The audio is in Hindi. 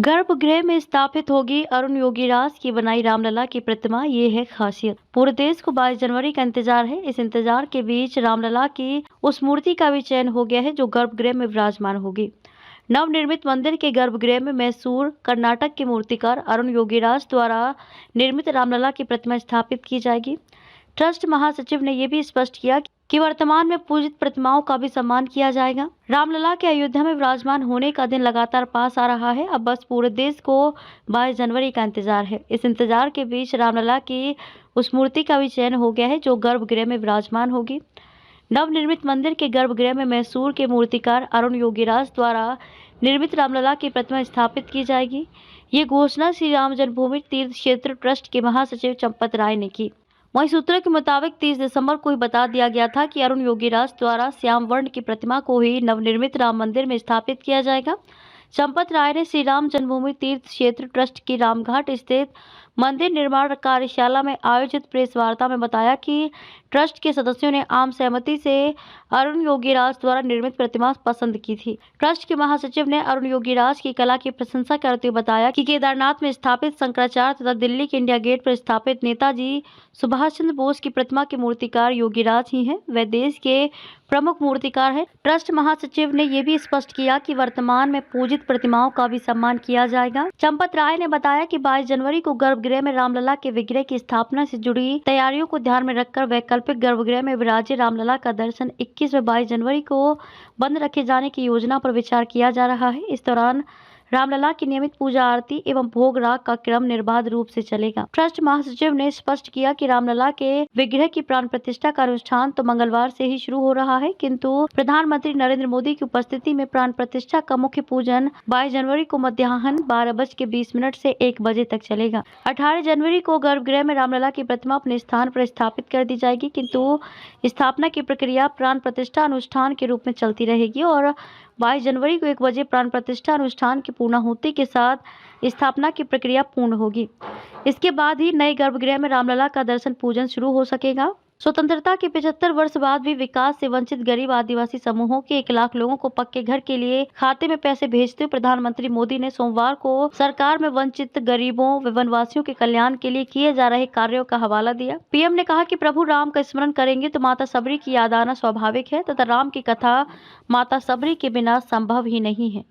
गर्भगृह में स्थापित होगी अरुण योगीराज की बनाई रामलला की प्रतिमा, ये है खासियत। पूरे देश को 22 जनवरी का इंतजार है। इस इंतजार के बीच रामलला की उस मूर्ति का भी चयन हो गया है जो गर्भगृह में विराजमान होगी। नवनिर्मित मंदिर के गर्भगृह में मैसूर, कर्नाटक के मूर्तिकार अरुण योगीराज द्वारा निर्मित रामलला की प्रतिमा स्थापित की जाएगी। ट्रस्ट महासचिव ने यह भी स्पष्ट किया कि वर्तमान में पूजित प्रतिमाओं का भी सम्मान किया जाएगा। रामलला के अयोध्या में विराजमान होने का दिन लगातार पास आ रहा है। अब बस पूरे देश को 22 जनवरी का इंतजार है। इस इंतजार के बीच रामलला की उस मूर्ति का भी चयन हो गया है जो गर्भगृह में विराजमान होगी। नवनिर्मित मंदिर के गर्भगृह में मैसूर के मूर्तिकार अरुण योगीराज द्वारा निर्मित रामलला की प्रतिमा स्थापित की जाएगी। ये घोषणा श्री राम जन्मभूमि तीर्थ क्षेत्र ट्रस्ट के महासचिव चंपत राय ने की। वहीं सूत्रों के मुताबिक 30 दिसंबर को ही बता दिया गया था कि अरुण योगीराज द्वारा श्याम वर्ण की प्रतिमा को ही नवनिर्मित राम मंदिर में स्थापित किया जाएगा। चंपत राय ने श्री राम जन्मभूमि तीर्थ क्षेत्र ट्रस्ट की रामघाट स्थित मंदिर निर्माण कार्यशाला में आयोजित प्रेस वार्ता में बताया कि ट्रस्ट के सदस्यों ने आम सहमति से अरुण योगीराज द्वारा निर्मित प्रतिमा पसंद की थी। ट्रस्ट के महासचिव ने अरुण योगीराज की कला की प्रशंसा करते हुए बताया कि केदारनाथ में स्थापित शंकराचार्य तथा दिल्ली के इंडिया गेट पर स्थापित नेताजी सुभाष चंद्र बोस की प्रतिमा के मूर्तिकार योगीराज ही हैं। वह देश के प्रमुख मूर्तिकार हैं। ट्रस्ट महासचिव ने यह भी स्पष्ट किया कि वर्तमान में पूजित प्रतिमाओं का भी सम्मान किया जाएगा। चंपत राय ने बताया कि 22 जनवरी को गर्भगृह में रामलला के विग्रह की स्थापना से जुड़ी तैयारियों को ध्यान में रखकर वैकल्पिक गर्भगृह में विराजे रामलला का दर्शन 21 व 22 जनवरी को बंद रखे जाने की योजना पर विचार किया जा रहा है। इस दौरान रामलला की नियमित पूजा आरती एवं भोग राग का क्रम निर्बाध रूप से चलेगा। ट्रस्ट महासचिव ने स्पष्ट किया कि रामलला के विग्रह की प्राण प्रतिष्ठा का अनुष्ठान तो मंगलवार से ही शुरू हो रहा है, किंतु प्रधानमंत्री नरेंद्र मोदी की उपस्थिति में प्राण प्रतिष्ठा का मुख्य पूजन 22 जनवरी को मध्याह्न 12:20 से 1 बजे तक चलेगा। 18 जनवरी को गर्भगृह में रामलला की प्रतिमा अपने स्थान पर स्थापित कर दी जाएगी, किंतु स्थापना की प्रक्रिया प्राण प्रतिष्ठा अनुष्ठान के रूप में चलती रहेगी और 22 जनवरी को 1 बजे प्राण प्रतिष्ठा अनुष्ठान की पूर्णाहुति के साथ स्थापना की प्रक्रिया पूर्ण होगी। इसके बाद ही नए गर्भगृह में रामलला का दर्शन पूजन शुरू हो सकेगा। स्वतंत्रता के 75 वर्ष बाद भी विकास से वंचित गरीब आदिवासी समूहों के 1 लाख लोगों को पक्के घर के लिए खाते में पैसे भेजते हुए प्रधानमंत्री मोदी ने सोमवार को सरकार में वंचित गरीबों व वनवासियों के कल्याण के लिए किए जा रहे कार्यों का हवाला दिया। पीएम ने कहा कि प्रभु राम का स्मरण करेंगे तो माता सबरी की याद आना स्वाभाविक है तथा राम की कथा माता सबरी के बिना संभव ही नहीं है।